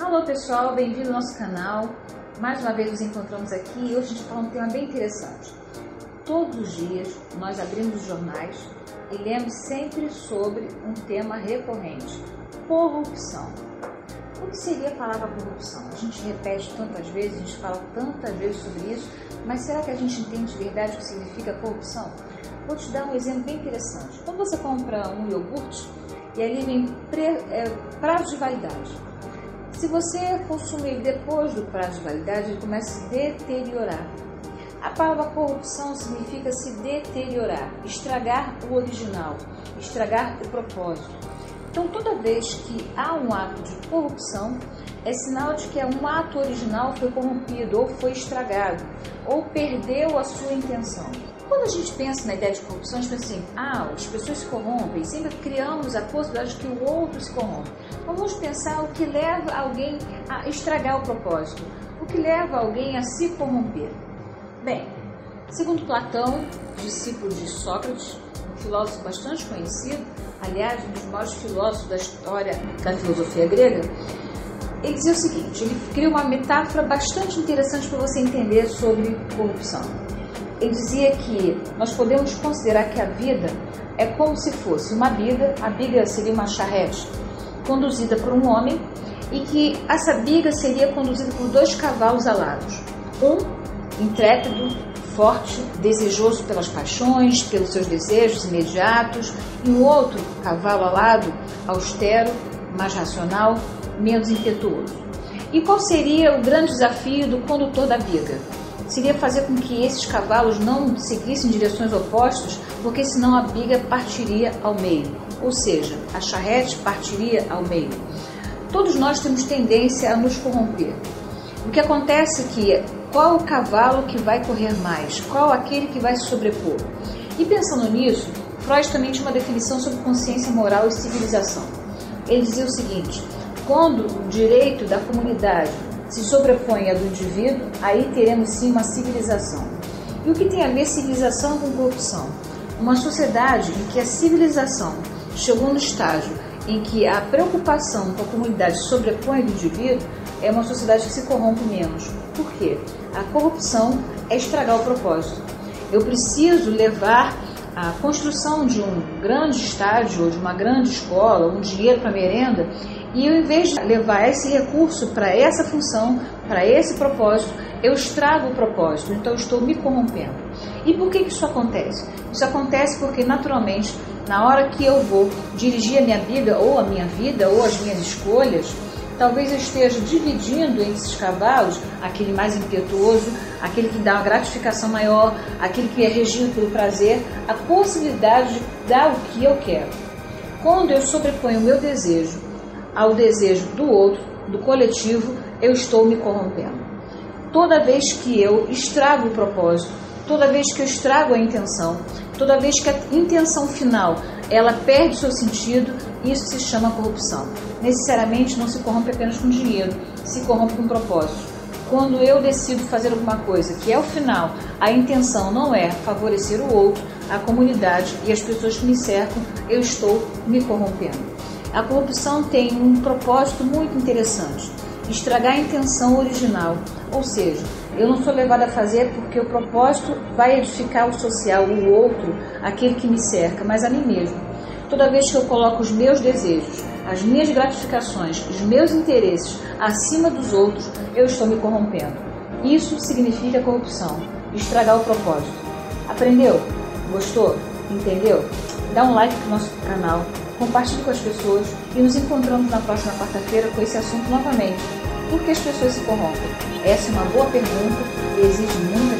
Alô pessoal, bem-vindo ao nosso canal. Mais uma vez nos encontramos aqui e hoje a gente fala um tema bem interessante. Todos os dias nós abrimos os jornais e lemos sempre sobre um tema recorrente: corrupção. O que seria a palavra corrupção? A gente repete tantas vezes, a gente fala tantas vezes sobre isso, mas será que a gente entende de verdade o que significa corrupção? Vou te dar um exemplo bem interessante. Quando você compra um iogurte e ali vem prazo de validade. Se você consumir depois do prazo de validade, ele começa a se deteriorar. A palavra corrupção significa se deteriorar, estragar o original, estragar o propósito. Então, toda vez que há um ato de corrupção, é sinal de que um ato original foi corrompido, ou foi estragado, ou perdeu a sua intenção. Quando a gente pensa na ideia de corrupção, a gente pensa assim: as pessoas se corrompem, sempre criamos a possibilidade de que o outro se corrompe. Vamos pensar o que leva alguém a estragar o propósito, o que leva alguém a se corromper. Bem, segundo Platão, discípulo de Sócrates, um filósofo bastante conhecido, aliás, um dos maiores filósofos da história da filosofia grega, ele dizia o seguinte: ele cria uma metáfora bastante interessante para você entender sobre corrupção. Ele dizia que nós podemos considerar que a vida é como se fosse uma biga, a biga seria uma charrete conduzida por um homem e que essa biga seria conduzida por 2 cavalos alados, um intrépido, forte, desejoso pelas paixões, pelos seus desejos imediatos, e o outro cavalo alado, austero, mais racional, menos impetuoso. E qual seria o grande desafio do condutor da biga? Seria fazer com que esses cavalos não seguissem em direções opostas, porque senão a biga partiria ao meio, ou seja, a charrete partiria ao meio. Todos nós temos tendência a nos corromper. O que acontece é que qual o cavalo que vai correr mais? Qual aquele que vai se sobrepor? E pensando nisso, Freud também tinha uma definição sobre consciência moral e civilização. Ele dizia o seguinte: quando o direito da comunidade se sobrepõe a do indivíduo, aí teremos sim uma civilização. E o que tem a ver civilização com corrupção? Uma sociedade em que a civilização chegou no estágio em que a preocupação com a comunidade se sobrepõe do indivíduo é uma sociedade que se corrompe menos. Por quê? A corrupção é estragar o propósito. Eu preciso levar a construção de um grande estádio ou de uma grande escola, um dinheiro para merenda, e eu, em vez de levar esse recurso para essa função, para esse propósito, eu estrago o propósito, então eu estou me corrompendo. E por que isso acontece? Isso acontece porque, naturalmente, na hora que eu vou dirigir a minha vida, ou a minha vida, ou as minhas escolhas, talvez eu esteja dividindo entre esses cavalos, aquele mais impetuoso, aquele que dá uma gratificação maior, aquele que é regido pelo prazer, a possibilidade de dar o que eu quero. Quando eu sobreponho o meu desejo ao desejo do outro, do coletivo, eu estou me corrompendo. Toda vez que eu estrago o propósito, toda vez que eu estrago a intenção, toda vez que a intenção final ela perde seu sentido, isso se chama corrupção. Necessariamente não se corrompe apenas com dinheiro, se corrompe com propósito. Quando eu decido fazer alguma coisa que ao final a intenção não é favorecer o outro, a comunidade e as pessoas que me cercam, eu estou me corrompendo. A corrupção tem um propósito muito interessante: estragar a intenção original, ou seja, eu não sou levada a fazer porque o propósito vai edificar o social, o outro, aquele que me cerca, mas a mim mesmo. Toda vez que eu coloco os meus desejos, as minhas gratificações, os meus interesses acima dos outros, eu estou me corrompendo. Isso significa corrupção, estragar o propósito. Aprendeu? Gostou? Entendeu? Dá um like no nosso canal, compartilhe com as pessoas e nos encontramos na próxima quarta-feira com esse assunto novamente. Por que as pessoas se corrompem? Essa é uma boa pergunta e exige muita